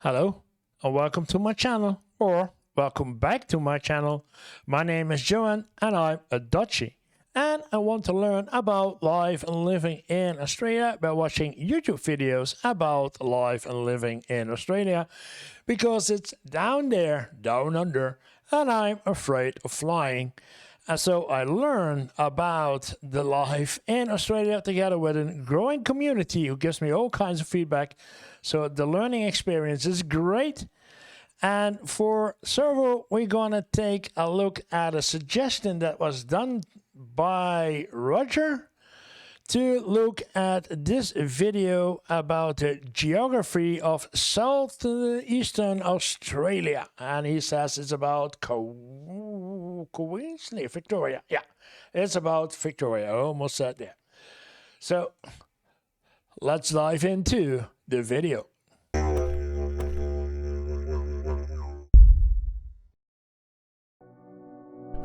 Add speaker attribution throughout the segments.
Speaker 1: Hello and welcome to my channel, or welcome back to my channel. My name is Johan and I'm a Dutchie, and I want to learn about life and living in Australia by watching YouTube videos about life and living in Australia, because it's down there, down under, and I'm afraid of flying. And so I learn about the life in Australia together with a growing community who gives me all kinds of feedback. So the learning experience is great. And for several, we're going to take a look at a suggestion that was done by Roger to look at this video about the geography of southeastern Australia. And he says it's about Queensland, Victoria. Yeah, it's about Victoria. I almost said that. So let's dive into the video.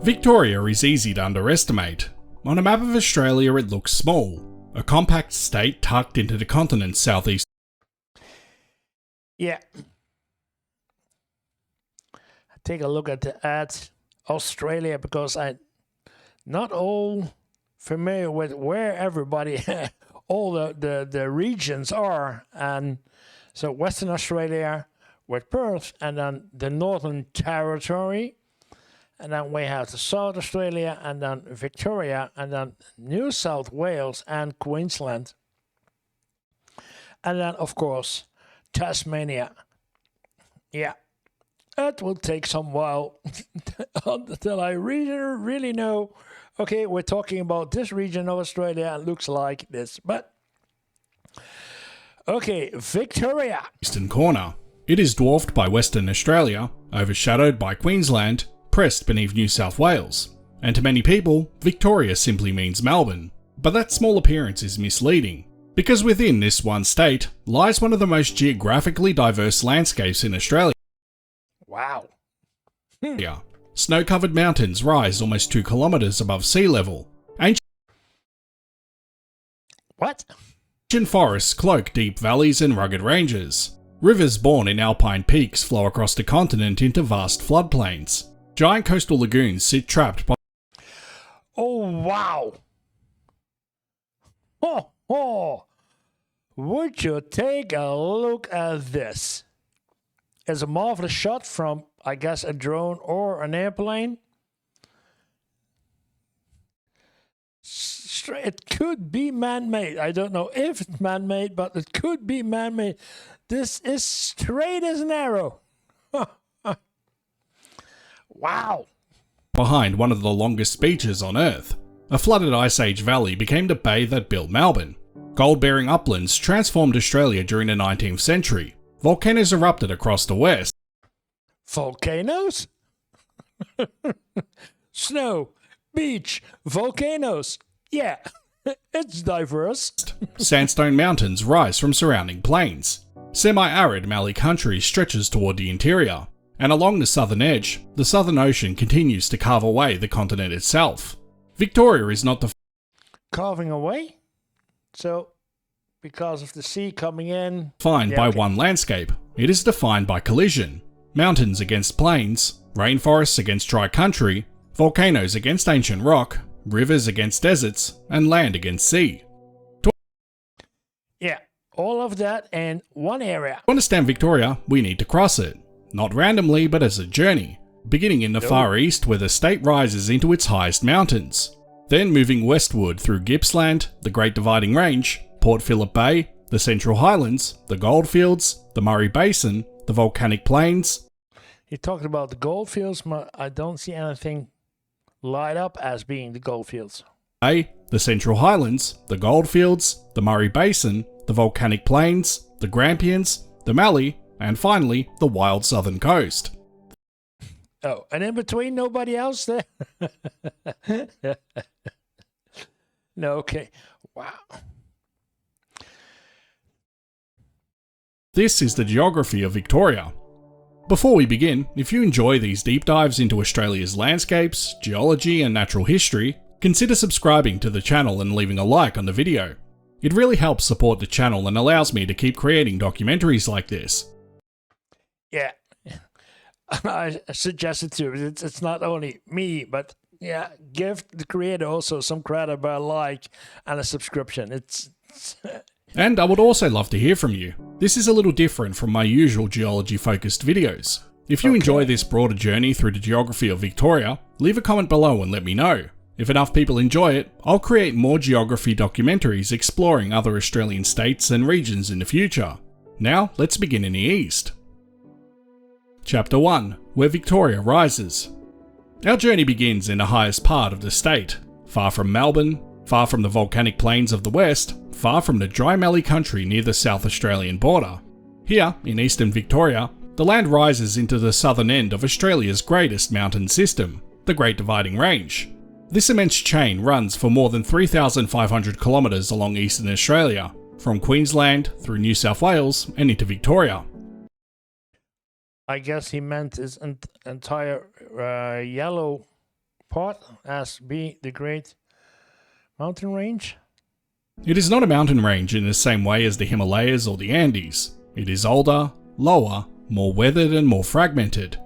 Speaker 2: Victoria is easy to underestimate. On a map of Australia it looks small, a compact state tucked into the continent's southeast.
Speaker 1: Yeah. Take a look at Australia, because I'm not all familiar with where everybody, all the regions are. And so Western Australia with Perth, and then the Northern Territory. And then we have the South Australia, and then Victoria, and then New South Wales and Queensland. And then, of course, Tasmania. Yeah, it will take some while until I really know, okay, we're talking about this region of Australia and it looks like this. But, okay, Victoria.
Speaker 2: Eastern corner. It is dwarfed by Western Australia, overshadowed by Queensland, pressed beneath New South Wales, and to many people, Victoria simply means Melbourne. But that small appearance is misleading, because within this one state lies one of the most geographically diverse landscapes in Australia.
Speaker 1: Wow.
Speaker 2: Snow-covered mountains rise almost 2 kilometres above sea level. Ancient forests cloak deep valleys and rugged ranges. Rivers born in alpine peaks flow across the continent into vast floodplains. Giant coastal lagoons sit trapped by...
Speaker 1: Oh, wow. Oh. Would you take a look at this? It's a marvelous shot from, I guess, a drone or an airplane. It could be man-made. I don't know if it's man-made, but it could be man-made. This is straight as an arrow. Wow.
Speaker 2: Behind one of the longest beaches on Earth, a flooded Ice Age valley became the bay that built Melbourne. Gold-bearing uplands transformed Australia during the 19th century. Volcanoes erupted across the west.
Speaker 1: Volcanoes? Snow, beach, volcanoes. Yeah, it's diverse.
Speaker 2: Sandstone mountains rise from surrounding plains. Semi-arid Mallee country stretches toward the interior. And along the southern edge, the Southern Ocean continues to carve away the continent itself. Victoria is not
Speaker 1: carving away? So, because of the sea coming in...
Speaker 2: defined by one landscape. It is defined by collision. Mountains against plains, rainforests against dry country, volcanoes against ancient rock, rivers against deserts, and land against sea.
Speaker 1: Yeah, all of that in one area.
Speaker 2: To understand Victoria, we need to cross it. Not randomly, but as a journey, beginning in the far east where the state rises into its highest mountains, then moving westward through Gippsland, the Great Dividing Range, Port Phillip Bay, the Central Highlands, the Goldfields, the Murray Basin, the volcanic plains.
Speaker 1: You talked about the goldfields, but I don't see anything light up as being the goldfields.
Speaker 2: The Central Highlands, the Goldfields, the Murray Basin, the volcanic plains, the Grampians, the Mallee, and finally, the wild southern coast.
Speaker 1: Oh, and in between, nobody else there? No, okay. Wow.
Speaker 2: This is the geography of Victoria. Before we begin, if you enjoy these deep dives into Australia's landscapes, geology, and natural history, consider subscribing to the channel and leaving a like on the video. It really helps support the channel and allows me to keep creating documentaries like this.
Speaker 1: Yeah, I suggested to. It's not only me, but yeah, give the creator also some credit by a like and a subscription. It's
Speaker 2: And I would also love to hear from you. This is a little different from my usual geology-focused videos. If you enjoy this broader journey through the geography of Victoria, leave a comment below and let me know. If enough people enjoy it, I'll create more geography documentaries exploring other Australian states and regions in the future. Now, let's begin in the east. Chapter 1. Where Victoria rises. Our journey begins in the highest part of the state, far from Melbourne, far from the volcanic plains of the west, far from the dry mallee country near the South Australian border. Here, in eastern Victoria, the land rises into the southern end of Australia's greatest mountain system, the Great Dividing Range. This immense chain runs for more than 3,500 kilometres along eastern Australia, from Queensland through New South Wales and into Victoria.
Speaker 1: I guess he meant his entire yellow part as be the Great Mountain Range.
Speaker 2: It is not a mountain range in the same way as the Himalayas or the Andes. It is older, lower, more weathered and more fragmented.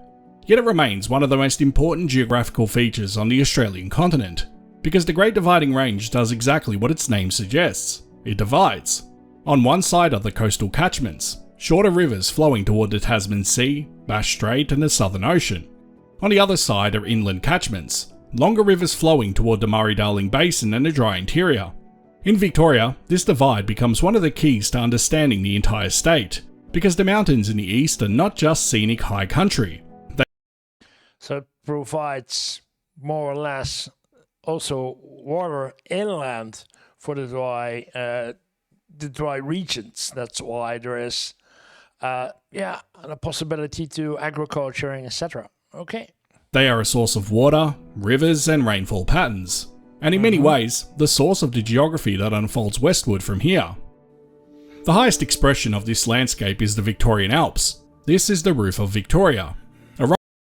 Speaker 2: Yet it remains one of the most important geographical features on the Australian continent, because the Great Dividing Range does exactly what its name suggests. It divides. On one side are the coastal catchments, shorter rivers flowing toward the Tasman Sea, Bass Strait and the Southern Ocean. On the other side are inland catchments, longer rivers flowing toward the Murray-Darling Basin and the dry interior. In Victoria, this divide becomes one of the keys to understanding the entire state, because the mountains in the east are not just scenic high country.
Speaker 1: So it provides more or less also water inland for the dry regions. That's why there is a possibility to agriculture and etc. Okay.
Speaker 2: They are a source of water, rivers and rainfall patterns, and in many ways, the source of the geography that unfolds westward from here. The highest expression of this landscape is the Victorian Alps. This is the roof of Victoria.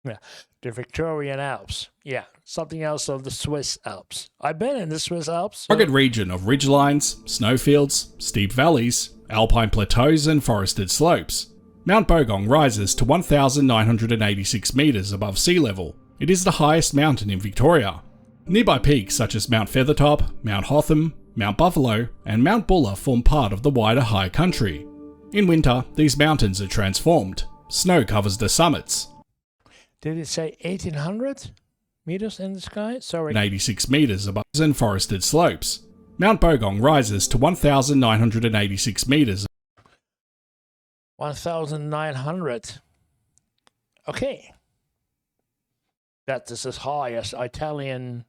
Speaker 1: Yeah, the Victorian Alps. Yeah, something else of the Swiss Alps. I've been in the Swiss Alps.
Speaker 2: A rugged region of ridgelines, snowfields, steep valleys, alpine plateaus and forested slopes. Mount Bogong rises to 1,986 metres above sea level. It is the highest mountain in Victoria. Nearby peaks such as Mount Feathertop, Mount Hotham, Mount Buffalo and Mount Buller form part of the wider high country. In winter, these mountains are transformed. Snow covers the summits.
Speaker 1: Did it say 1,800 meters in the sky? Sorry.
Speaker 2: 86 metres above and forested slopes. Mount Bogong rises to 1,986 metres.
Speaker 1: 1,900. Okay. That is as high as Italian,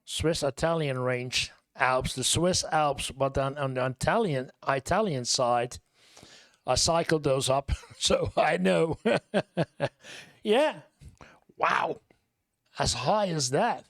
Speaker 1: Swiss-Italian range Alps, the Swiss Alps, but on the Italian side, I cycled those up, so I know. Yeah. Wow. As high as that.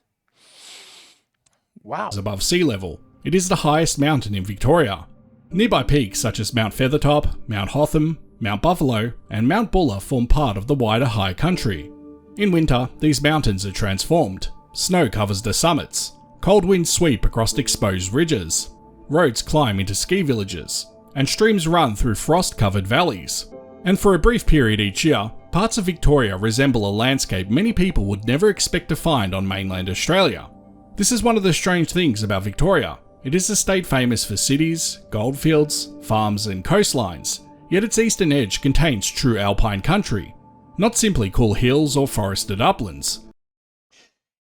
Speaker 1: Wow.
Speaker 2: Above sea level. It is the highest mountain in Victoria. Nearby peaks such as Mount Feathertop, Mount Hotham, Mount Buffalo and Mount Buller form part of the wider high country. In winter, these mountains are transformed. Snow covers the summits. Cold winds sweep across exposed ridges. Roads climb into ski villages. And streams run through frost-covered valleys. And for a brief period each year, parts of Victoria resemble a landscape many people would never expect to find on mainland Australia. This is one of the strange things about Victoria. It is a state famous for cities, goldfields, farms and coastlines, yet its eastern edge contains true alpine country, not simply cool hills or forested uplands.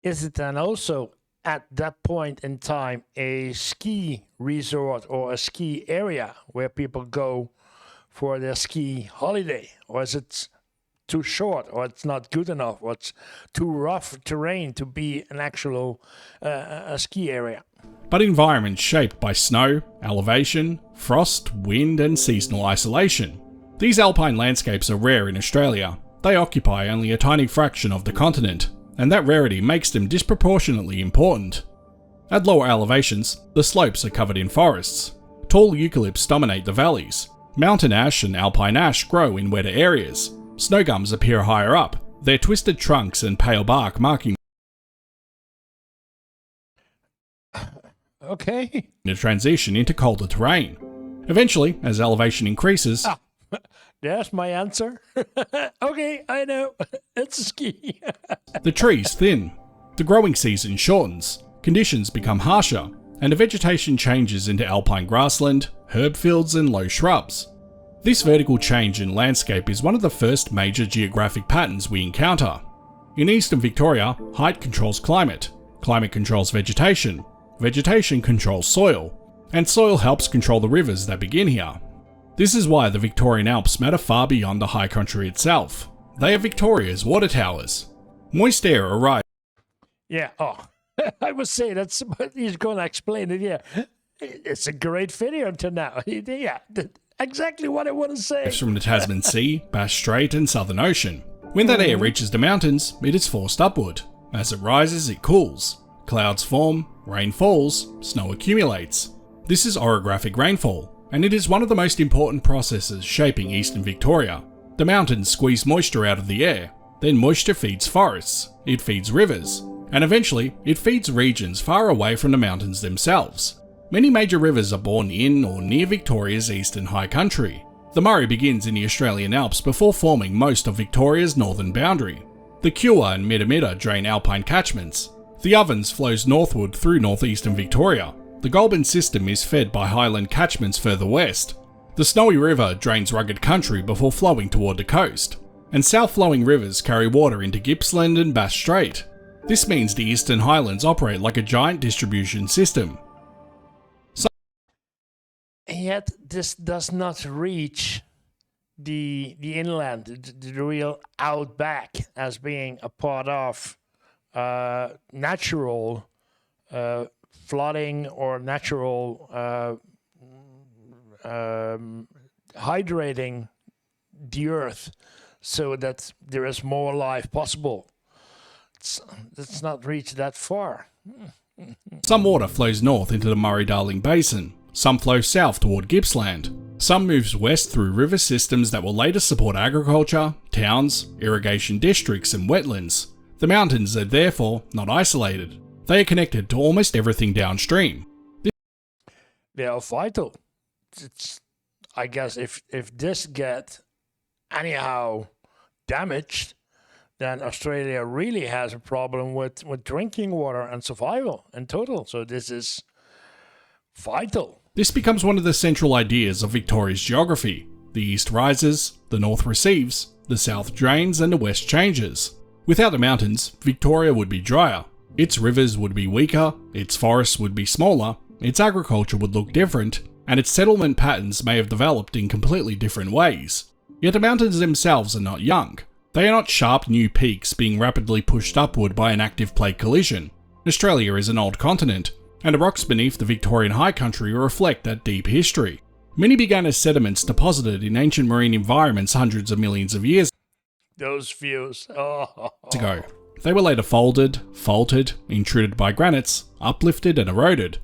Speaker 1: Is it then also at that point in time a ski resort or a ski area where people go for their ski holiday? Or is it too short, or it's not good enough, or it's too rough terrain to be an actual a ski area?
Speaker 2: But environments shaped by snow, elevation, frost, wind and seasonal isolation. These alpine landscapes are rare in Australia. They occupy only a tiny fraction of the continent, and that rarity makes them disproportionately important. At lower elevations, the slopes are covered in forests. Tall eucalypts dominate the valleys. Mountain ash and alpine ash grow in wetter areas. Snow gums appear higher up, their twisted trunks and pale bark marking
Speaker 1: Okay.
Speaker 2: the transition into colder terrain. Eventually, as elevation increases,
Speaker 1: There's my answer. Okay, I know. It's a ski.
Speaker 2: The trees thin, the growing season shortens, conditions become harsher, and the vegetation changes into alpine grassland, herb fields and low shrubs. This vertical change in landscape is one of the first major geographic patterns we encounter. In eastern Victoria, height controls climate, climate controls vegetation, vegetation controls soil, and soil helps control the rivers that begin here. This is why the Victorian Alps matter far beyond the high country itself. They are Victoria's water towers. Moist air arrives.
Speaker 1: Yeah, oh, I was saying that's, he's going to explain it, yeah. It's a great video until now. Yeah, exactly what I want to say.
Speaker 2: From the Tasman Sea, Bass Strait and Southern Ocean. When that air reaches the mountains, it is forced upward. As it rises, it cools. Clouds form, rain falls, snow accumulates. This is orographic rainfall, and it is one of the most important processes shaping eastern Victoria. The mountains squeeze moisture out of the air, then moisture feeds forests, it feeds rivers, and eventually it feeds regions far away from the mountains themselves. Many major rivers are born in or near Victoria's eastern high country. The Murray begins in the Australian Alps before forming most of Victoria's northern boundary. The Kewar and Midamida drain alpine catchments. The Ovens flows northward through northeastern Victoria. The Goulburn system is fed by highland catchments further west. The Snowy River drains rugged country before flowing toward the coast. And south-flowing rivers carry water into Gippsland and Bass Strait. This means the Eastern Highlands operate like a giant distribution system.
Speaker 1: Yet this does not reach the inland, the real outback, as being a part of natural flooding or natural hydrating the earth so that there is more life possible. It's not reached that far.
Speaker 2: Some water flows north into the Murray-Darling Basin. Some flows south toward Gippsland. Some moves west through river systems that will later support agriculture, towns, irrigation districts and wetlands. The mountains are therefore not isolated. They are connected to almost everything downstream.
Speaker 1: They are vital. I guess if this get anyhow damaged, then Australia really has a problem with drinking water and survival in total. So this is vital.
Speaker 2: This becomes one of the central ideas of Victoria's geography. The east rises, the north receives, the south drains and the west changes. Without the mountains, Victoria would be drier. Its rivers would be weaker, its forests would be smaller, its agriculture would look different, and its settlement patterns may have developed in completely different ways. Yet the mountains themselves are not young. They are not sharp new peaks being rapidly pushed upward by an active plate collision. Australia is an old continent, and the rocks beneath the Victorian high country reflect that deep history. Many began as sediments deposited in ancient marine environments hundreds of millions of years
Speaker 1: Those views. Oh.
Speaker 2: ago. They were later folded, faulted, intruded by granites, uplifted and eroded.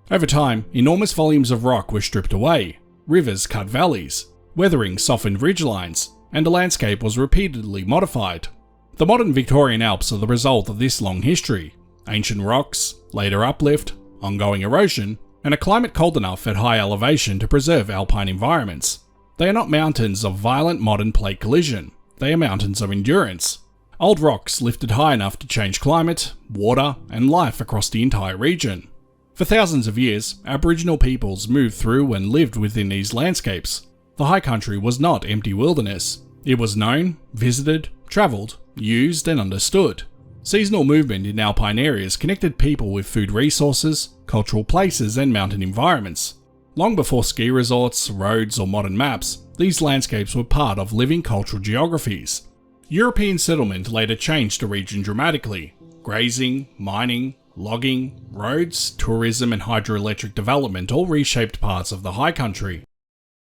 Speaker 2: Over time, enormous volumes of rock were stripped away, rivers cut valleys, weathering softened ridgelines, and the landscape was repeatedly modified. The modern Victorian Alps are the result of this long history. Ancient rocks, later uplift, ongoing erosion, and a climate cold enough at high elevation to preserve alpine environments. They are not mountains of violent modern plate collision, they are mountains of endurance. Old rocks lifted high enough to change climate, water, and life across the entire region. For thousands of years, Aboriginal peoples moved through and lived within these landscapes. The high country was not empty wilderness. It was known, visited, travelled, used, and understood. Seasonal movement in alpine areas connected people with food resources, cultural places, and mountain environments. Long before ski resorts, roads, or modern maps, these landscapes were part of living cultural geographies. European settlement later changed the region dramatically. Grazing, mining, logging, roads, tourism, and hydroelectric development all reshaped parts of the high country.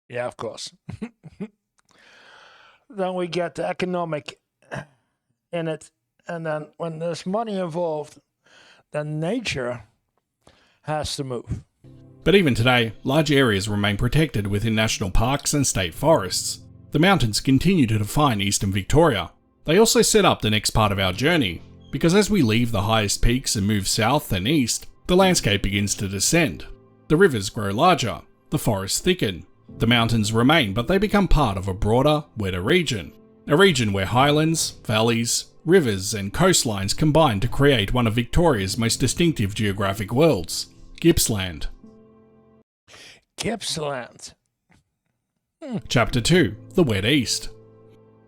Speaker 1: Yeah, of course. Then we get the economic in it. And then when there's money involved, then nature has to move.
Speaker 2: But even today, large areas remain protected within national parks and state forests. The mountains continue to define eastern Victoria. They also set up the next part of our journey, because as we leave the highest peaks and move south and east, the landscape begins to descend. The rivers grow larger, the forests thicken, The mountains remain, but they become part of a broader, wetter region. A region where highlands, valleys, rivers and coastlines combine to create one of Victoria's most distinctive geographic worlds, Gippsland.
Speaker 1: Gippsland.
Speaker 2: Chapter 2. The Wet East.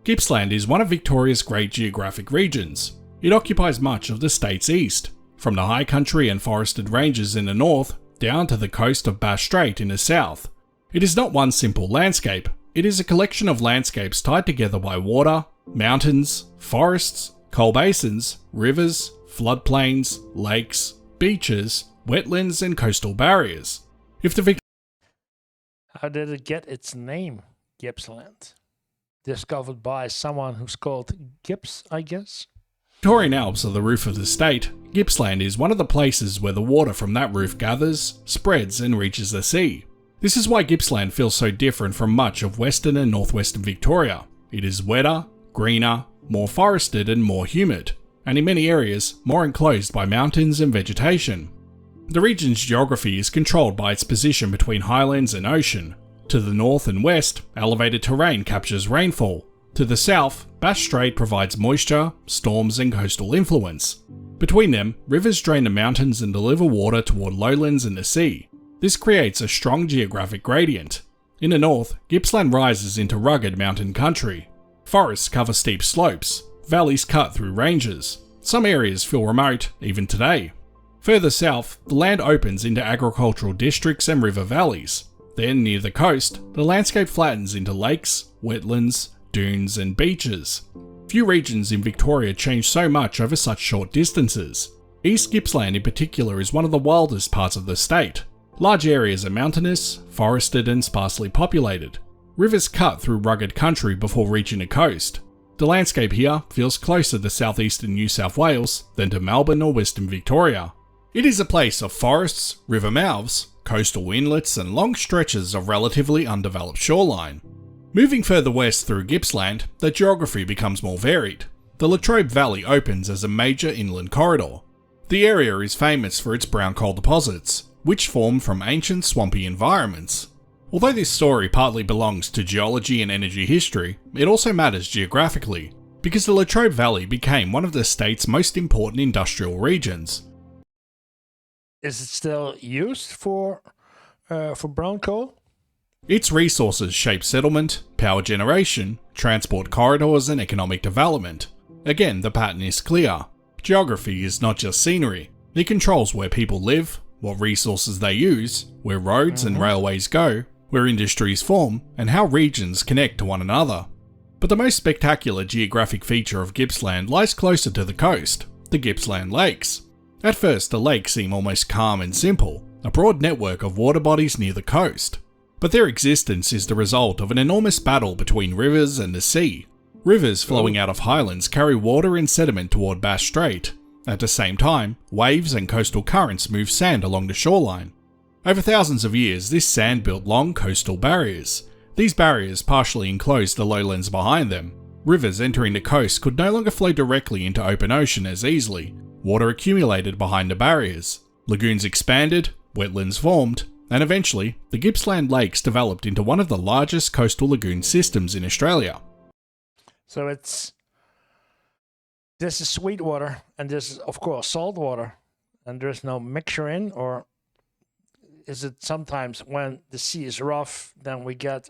Speaker 2: Gippsland is one of Victoria's great geographic regions. It occupies much of the state's east, from the high country and forested ranges in the north down to the coast of Bass Strait in the south. It is not one simple landscape, it is a collection of landscapes tied together by water, mountains, forests, coal basins, rivers, floodplains, lakes, beaches, wetlands and coastal barriers.
Speaker 1: How did it get its name, Gippsland? Discovered by someone who's called Gibbs, I guess?
Speaker 2: Victorian Alps are the roof of the state. Gippsland is one of the places where the water from that roof gathers, spreads and reaches the sea. This is why Gippsland feels so different from much of western and northwestern Victoria. It is wetter, greener, more forested and more humid, and in many areas more enclosed by mountains and vegetation. The region's geography is controlled by its position between highlands and ocean. To the north and west, elevated terrain captures rainfall. To the south, Bass Strait provides moisture, storms and coastal influence. Between them, rivers drain the mountains and deliver water toward lowlands and the sea. This creates a strong geographic gradient. In the north, Gippsland rises into rugged mountain country. Forests cover steep slopes, valleys cut through ranges. Some areas feel remote, even today. Further south, the land opens into agricultural districts and river valleys. Then, near the coast, the landscape flattens into lakes, wetlands, dunes and beaches. Few regions in Victoria change so much over such short distances. East Gippsland in particular is one of the wildest parts of the state. Large areas are mountainous, forested and sparsely populated. Rivers cut through rugged country before reaching the coast. The landscape here feels closer to southeastern New South Wales than to Melbourne or Western Victoria. It is a place of forests, river mouths, coastal inlets and long stretches of relatively undeveloped shoreline. Moving further west through Gippsland, the geography becomes more varied. The Latrobe Valley opens as a major inland corridor. The area is famous for its brown coal deposits, which form from ancient swampy environments. Although this story partly belongs to geology and energy history, it also matters geographically, because the Latrobe Valley became one of the state's most important industrial regions.
Speaker 1: Is it still used for brown coal?
Speaker 2: Its resources shape settlement, power generation, transport corridors and economic development. Again, the pattern is clear. Geography is not just scenery. It controls where people live, what resources they use, where roads and railways go, where industries form, and how regions connect to one another. But the most spectacular geographic feature of Gippsland lies closer to the coast, the Gippsland Lakes. At first, the lakes seem almost calm and simple, a broad network of water bodies near the coast. But their existence is the result of an enormous battle between rivers and the sea. Rivers flowing out of highlands carry water and sediment toward Bass Strait. At the same time, waves and coastal currents move sand along the shoreline. Over thousands of years, this sand built long coastal barriers. These barriers partially enclosed the lowlands behind them. Rivers entering the coast could no longer flow directly into open ocean as easily. Water accumulated behind the barriers. Lagoons expanded, wetlands formed, and eventually, the Gippsland Lakes developed into one of the largest coastal lagoon systems in Australia.
Speaker 1: So this is sweet water, and this is, of course, salt water, and there's no mixture in, or is it sometimes when the sea is rough, then we get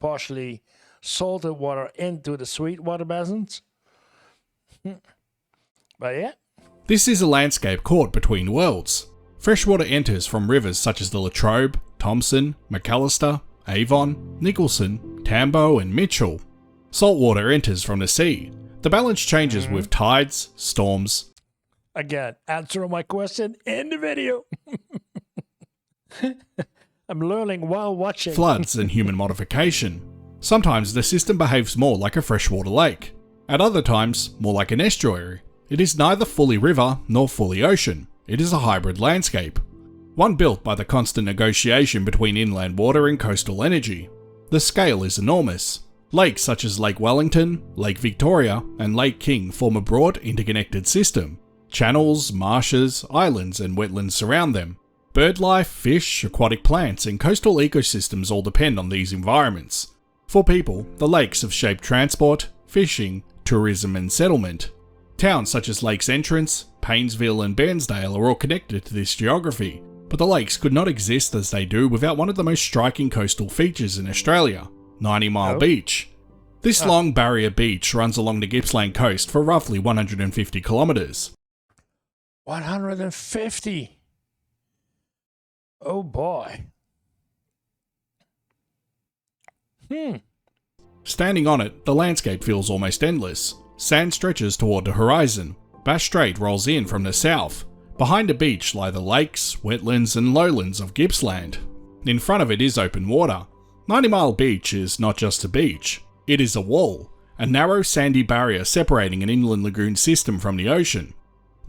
Speaker 1: partially salted water into the sweet water basins? But yeah.
Speaker 2: This is a landscape caught between worlds. Freshwater enters from rivers such as the Latrobe, Thomson, McAllister, Avon, Nicholson, Tambo and Mitchell. Saltwater enters from the sea. The balance changes with tides, storms.
Speaker 1: Again, answer my question in the video. I'm learning while watching.
Speaker 2: Floods and human modification. Sometimes the system behaves more like a freshwater lake. At other times, more like an estuary. It is neither fully river nor fully ocean. It is a hybrid landscape. One built by the constant negotiation between inland water and coastal energy. The scale is enormous. Lakes such as Lake Wellington, Lake Victoria, and Lake King form a broad interconnected system. Channels, marshes, islands, and wetlands surround them. Bird life, fish, aquatic plants, and coastal ecosystems all depend on these environments. For people, the lakes have shaped transport, fishing, tourism, and settlement. Towns such as Lakes Entrance, Paynesville, and Bairnsdale are all connected to this geography, but the lakes could not exist as they do without one of the most striking coastal features in Australia, 90 Mile Beach. This long barrier beach runs along the Gippsland coast for roughly 150 kilometres.
Speaker 1: 150? Oh boy.
Speaker 2: Standing on it, the landscape feels almost endless. Sand stretches toward the horizon. Bass Strait rolls in from the south. Behind the beach lie the lakes, wetlands, and lowlands of Gippsland. In front of it is open water. 90 Mile Beach is not just a beach. It is a wall, a narrow sandy barrier separating an inland lagoon system from the ocean.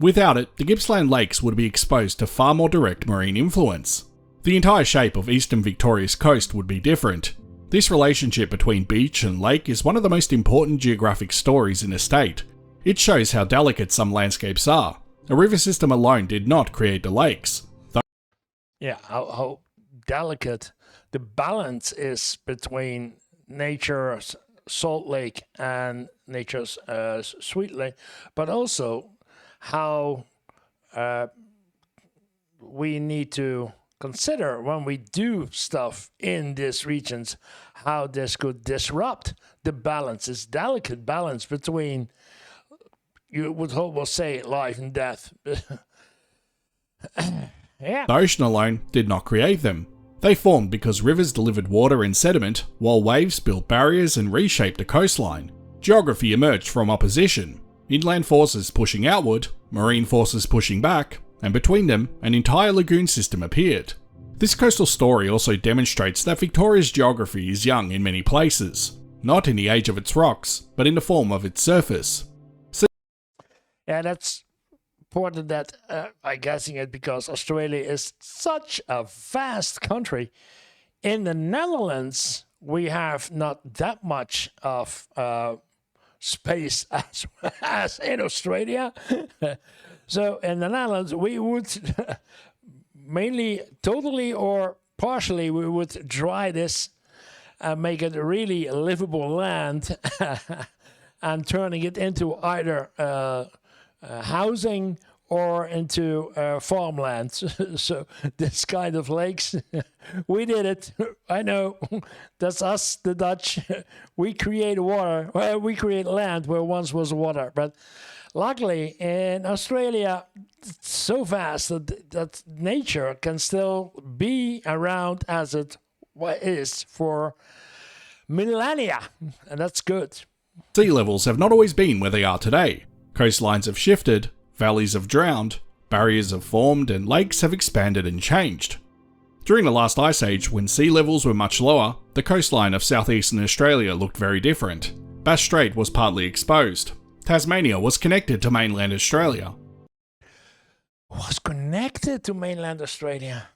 Speaker 2: Without it, the Gippsland lakes would be exposed to far more direct marine influence. The entire shape of eastern Victoria's coast would be different. This relationship between beach and lake is one of the most important geographic stories in the state. It shows how delicate some landscapes are. A river system alone did not create the lakes.
Speaker 1: Yeah, how delicate the balance is between nature's salt lake and nature's sweet lake, but also how we need to consider when we do stuff in these regions, how this could disrupt the balance, this delicate balance between, you would hope we'll say, life and death. Yeah.
Speaker 2: The ocean alone did not create them. They formed because rivers delivered water and sediment, while waves built barriers and reshaped the coastline. Geography emerged from opposition. Inland forces pushing outward, marine forces pushing back, and between them, an entire lagoon system appeared. This coastal story also demonstrates that Victoria's geography is young in many places, not in the age of its rocks, but in the form of its surface.
Speaker 1: Yeah, that's important that I'm guessing it because Australia is such a vast country. In the Netherlands, we have not that much of space as in Australia. So in the Netherlands, we would mainly, totally or partially, we would dry this and make it a really livable land and turning it into either housing or into farmland. So this kind of lakes, we did it. I know, that's us, the Dutch. We create water, well, we create land where once was water. But luckily in Australia, it's so vast that nature can still be around as it is for millennia, and that's good.
Speaker 2: Sea levels have not always been where they are today. Coastlines have shifted, valleys have drowned, barriers have formed, and lakes have expanded and changed. During the last ice age, when sea levels were much lower, the coastline of southeastern Australia looked very different. Bass Strait was partly exposed. Tasmania was connected to mainland Australia.
Speaker 1: Was connected to mainland Australia.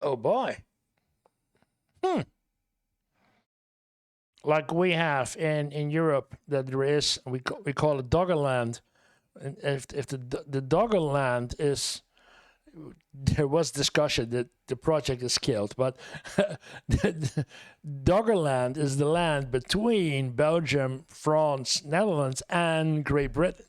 Speaker 1: Oh boy. Like we have in Europe, that there is, we call it Doggerland. And if the Doggerland is, there was discussion that the project is killed, but the Doggerland is the land between Belgium, France, Netherlands, and Great Britain.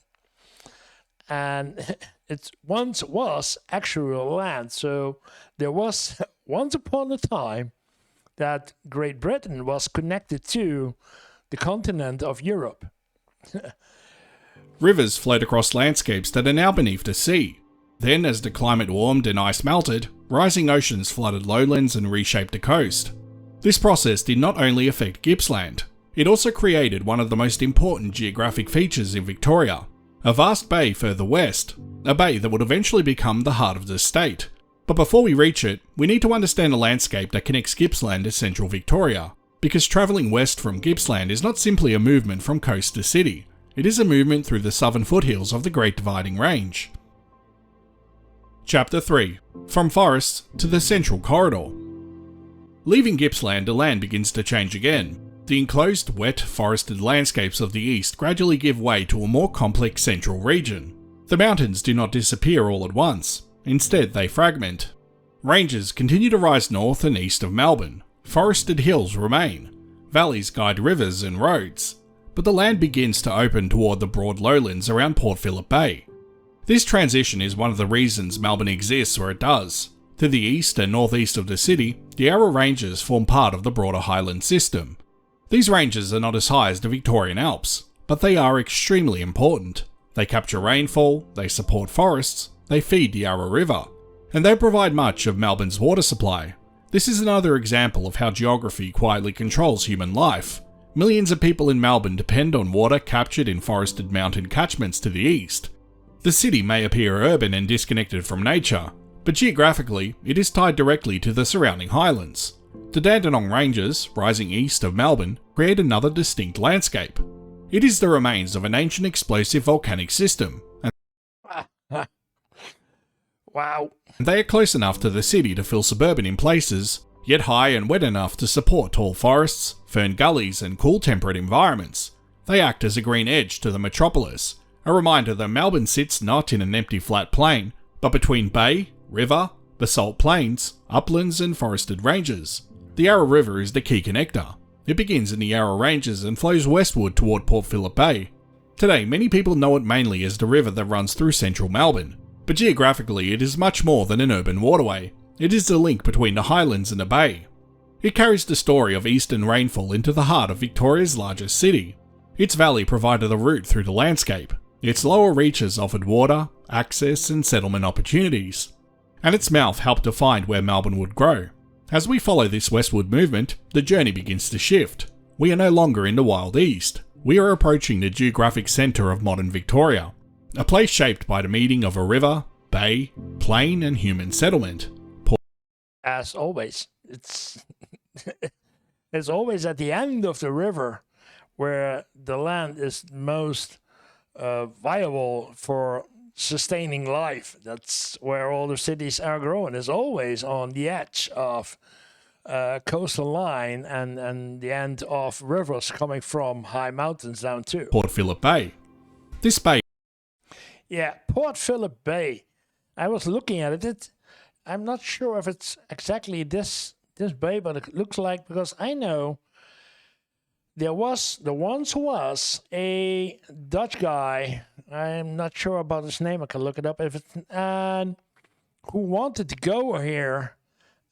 Speaker 1: And it once was actual land. So there was once upon a time that Great Britain was connected to the continent of Europe.
Speaker 2: Rivers flowed across landscapes that are now beneath the sea. Then, as the climate warmed and ice melted, rising oceans flooded lowlands and reshaped the coast. This process did not only affect Gippsland, it also created one of the most important geographic features in Victoria, a vast bay further west, a bay that would eventually become the heart of the state. But before we reach it, we need to understand the landscape that connects Gippsland to central Victoria, because travelling west from Gippsland is not simply a movement from coast to city, it is a movement through the southern foothills of the Great Dividing Range. Chapter 3. From forests to the central corridor. Leaving Gippsland, the land begins to change again. The enclosed, wet, forested landscapes of the east gradually give way to a more complex central region. The mountains do not disappear all at once, instead they fragment. Ranges continue to rise north and east of Melbourne, forested hills remain, valleys guide rivers and roads, but the land begins to open toward the broad lowlands around Port Phillip Bay. This transition is one of the reasons Melbourne exists where it does. To the east and northeast of the city, the Yarra Ranges form part of the broader highland system. These ranges are not as high as the Victorian Alps, but they are extremely important. They capture rainfall, they support forests, they feed the Yarra River, and they provide much of Melbourne's water supply. This is another example of how geography quietly controls human life. Millions of people in Melbourne depend on water captured in forested mountain catchments to the east. The city may appear urban and disconnected from nature, but geographically it is tied directly to the surrounding highlands. The Dandenong Ranges, rising east of Melbourne, create another distinct landscape. It is the remains of an ancient explosive volcanic system, and
Speaker 1: Wow.
Speaker 2: they are close enough to the city to feel suburban in places, yet high and wet enough to support tall forests, fern gullies and cool temperate environments. They act as a green edge to the metropolis, a reminder that Melbourne sits not in an empty flat plain, but between bay, river, basalt plains, uplands and forested ranges. The Yarra River is the key connector. It begins in the Yarra Ranges and flows westward toward Port Phillip Bay. Today, many people know it mainly as the river that runs through central Melbourne, but geographically it is much more than an urban waterway. It is the link between the highlands and the bay. It carries the story of eastern rainfall into the heart of Victoria's largest city. Its valley provided a route through the landscape. Its lower reaches offered water, access and settlement opportunities. And its mouth helped define where Melbourne would grow. As we follow this westward movement, the journey begins to shift. We are no longer in the wild east. We are approaching the geographic centre of modern Victoria, a place shaped by the meeting of a river, bay, plain and human settlement.
Speaker 1: As always, it's it's always at the end of the river where the land is most viable for sustaining life. That's where all the cities are growing. It's always on the edge of coastal line and the end of rivers coming from high mountains down to
Speaker 2: Port Phillip Bay. This bay.
Speaker 1: Yeah, Port Phillip Bay. I was looking at it. I'm not sure if it's exactly this bay, but it looks like, because I know there once was a Dutch guy. I'm not sure about his name. I can look it up. And who wanted to go here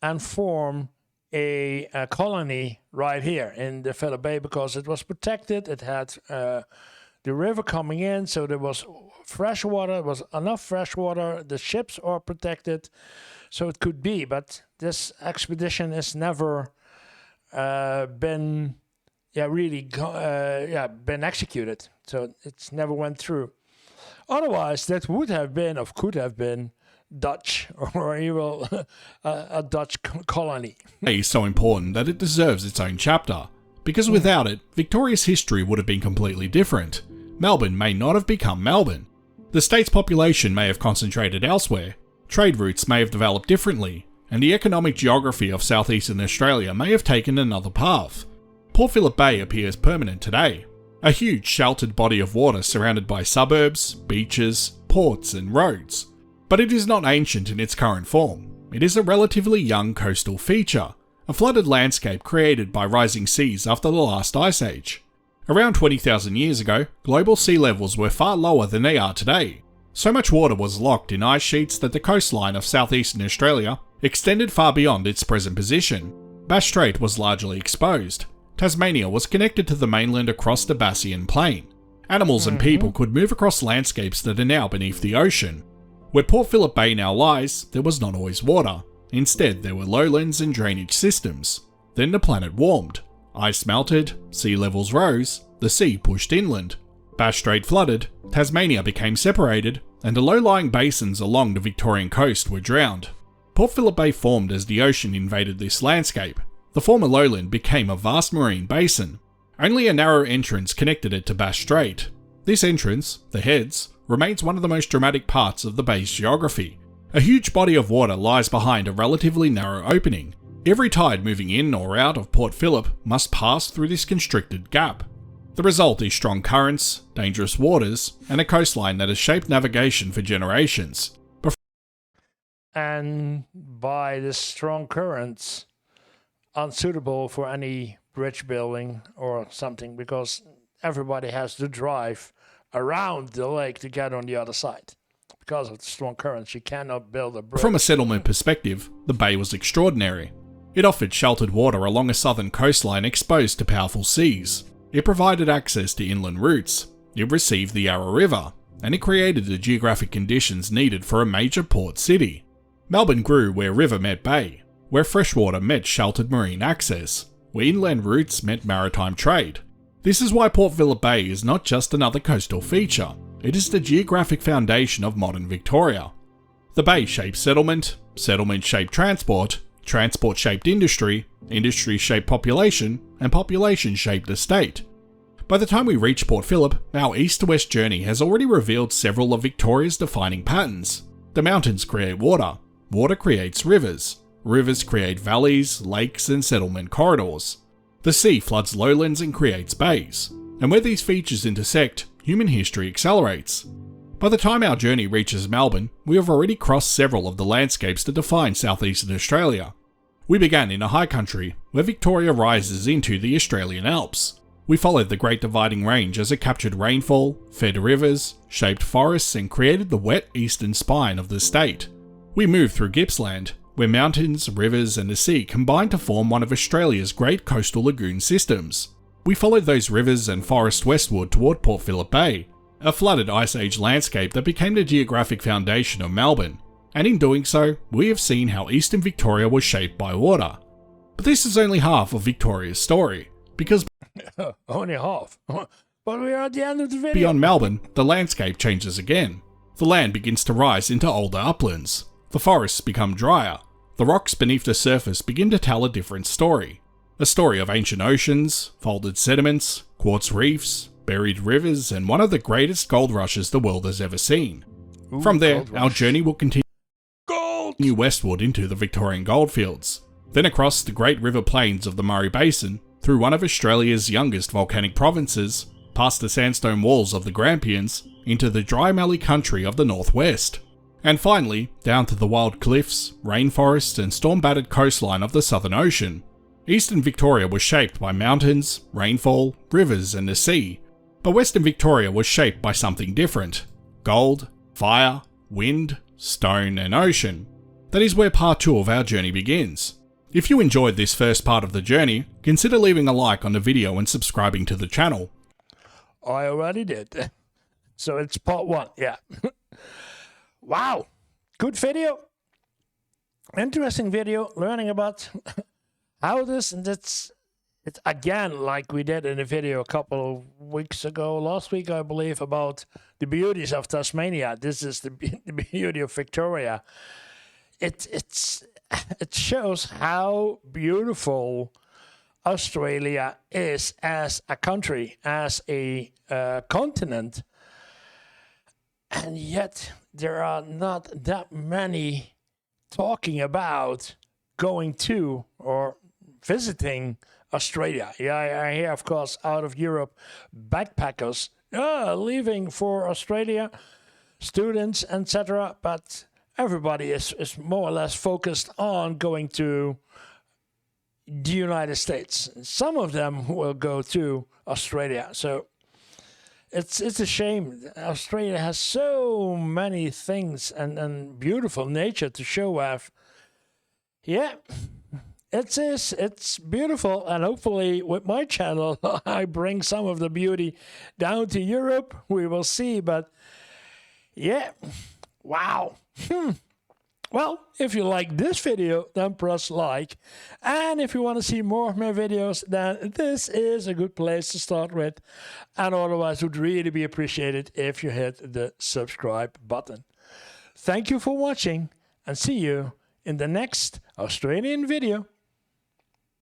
Speaker 1: and form a colony right here in the Phillip Bay because it was protected. It had the river coming in, so there was fresh water. There was enough fresh water. The ships are protected, so it could be. But this expedition has never been been executed. So it's never went through. Otherwise, that would have been, or could have been, Dutch, or even a Dutch colony.
Speaker 2: Is so important that it deserves its own chapter, because without it, Victoria's history would have been completely different. Melbourne may not have become Melbourne. The state's population may have concentrated elsewhere, trade routes may have developed differently, and the economic geography of southeastern Australia may have taken another path. Port Phillip Bay appears permanent today, a huge sheltered body of water surrounded by suburbs, beaches, ports and roads. But it is not ancient in its current form. It is a relatively young coastal feature, a flooded landscape created by rising seas after the last ice age. Around 20,000 years ago, global sea levels were far lower than they are today. So much water was locked in ice sheets that the coastline of southeastern Australia extended far beyond its present position. Bass Strait was largely exposed. Tasmania was connected to the mainland across the Bassian Plain. Animals and people could move across landscapes that are now beneath the ocean. Where Port Phillip Bay now lies, there was not always water. Instead, there were lowlands and drainage systems. Then the planet warmed. Ice melted, sea levels rose, the sea pushed inland. Bass Strait flooded, Tasmania became separated, and the low-lying basins along the Victorian coast were drowned. Port Phillip Bay formed as the ocean invaded this landscape. The former lowland became a vast marine basin. Only a narrow entrance connected it to Bass Strait. This entrance, the Heads, remains one of the most dramatic parts of the bay's geography. A huge body of water lies behind a relatively narrow opening. Every tide moving in or out of Port Phillip must pass through this constricted gap. The result is strong currents, dangerous waters, and a coastline that has shaped navigation for generations.
Speaker 1: And by the strong currents, unsuitable for any bridge building or something, because everybody has to drive around the lake to get on the other side. Because of the strong currents, you cannot build a bridge.
Speaker 2: From a settlement perspective, the bay was extraordinary. It offered sheltered water along a southern coastline exposed to powerful seas. It provided access to inland routes. It received the Yarra River, and it created the geographic conditions needed for a major port city. Melbourne grew where river met bay, where freshwater met sheltered marine access, where inland routes met maritime trade. This is why Port Phillip Bay is not just another coastal feature, it is the geographic foundation of modern Victoria. The bay shaped settlement, settlement shaped transport, transport shaped industry, industry shaped population, and population shaped the state. By the time we reach Port Phillip, our east to west journey has already revealed several of Victoria's defining patterns. The mountains create water, water creates rivers, rivers create valleys, lakes, and settlement corridors. The sea floods lowlands and creates bays, and where these features intersect, human history accelerates. By the time our journey reaches Melbourne, we have already crossed several of the landscapes that define southeastern Australia. We began in a high country, where Victoria rises into the Australian Alps. We followed the Great Dividing Range as it captured rainfall, fed rivers, shaped forests, and created the wet eastern spine of the state. We moved through Gippsland, where mountains, rivers, and the sea combine to form one of Australia's great coastal lagoon systems. We followed those rivers and forests westward toward Port Phillip Bay, a flooded Ice Age landscape that became the geographic foundation of Melbourne. And in doing so, we have seen how eastern Victoria was shaped by water. But this is only half of Victoria's story, because
Speaker 1: only half. But we are at the end of the video.
Speaker 2: Beyond Melbourne, the landscape changes again. The land begins to rise into older uplands. The forests become drier. The rocks beneath the surface begin to tell a different story. A story of ancient oceans, folded sediments, quartz reefs, buried rivers, and one of the greatest gold rushes the world has ever seen. From there, our journey will continue westward into the Victorian goldfields, then across the great river plains of the Murray Basin, through one of Australia's youngest volcanic provinces, past the sandstone walls of the Grampians, into the dry mallee country of the northwest. And finally, down to the wild cliffs, rainforests, and storm-battered coastline of the Southern Ocean. Eastern Victoria was shaped by mountains, rainfall, rivers, and the sea. But Western Victoria was shaped by something different. Gold, fire, wind, stone, and ocean. That is where part 2 of our journey begins. If you enjoyed this first part of the journey, consider leaving a like on the video and subscribing to the channel.
Speaker 1: I already did. So it's part 1, yeah. Wow, good video. Interesting video, learning about how this, and it's again, like we did in a video a couple of weeks ago, last week I believe, about the beauties of Tasmania. This is the beauty of Victoria. It shows how beautiful Australia is as a country, as a continent, and yet there are not that many talking about going to or visiting Australia. Yeah, I hear, of course, out of Europe, backpackers leaving for Australia, students, etc. But everybody is more or less focused on going to the United States. Some of them will go to Australia. So it's a shame. Australia has so many things and beautiful nature to show off. Yeah, it's beautiful, and hopefully with my channel I bring some of the beauty down to Europe. We will see, but yeah, wow. Well, if you like this video, then press like. And if you want to see more of my videos, then this is a good place to start with. And otherwise, it would really be appreciated if you hit the subscribe button. Thank you for watching, and see you in the next Australian video.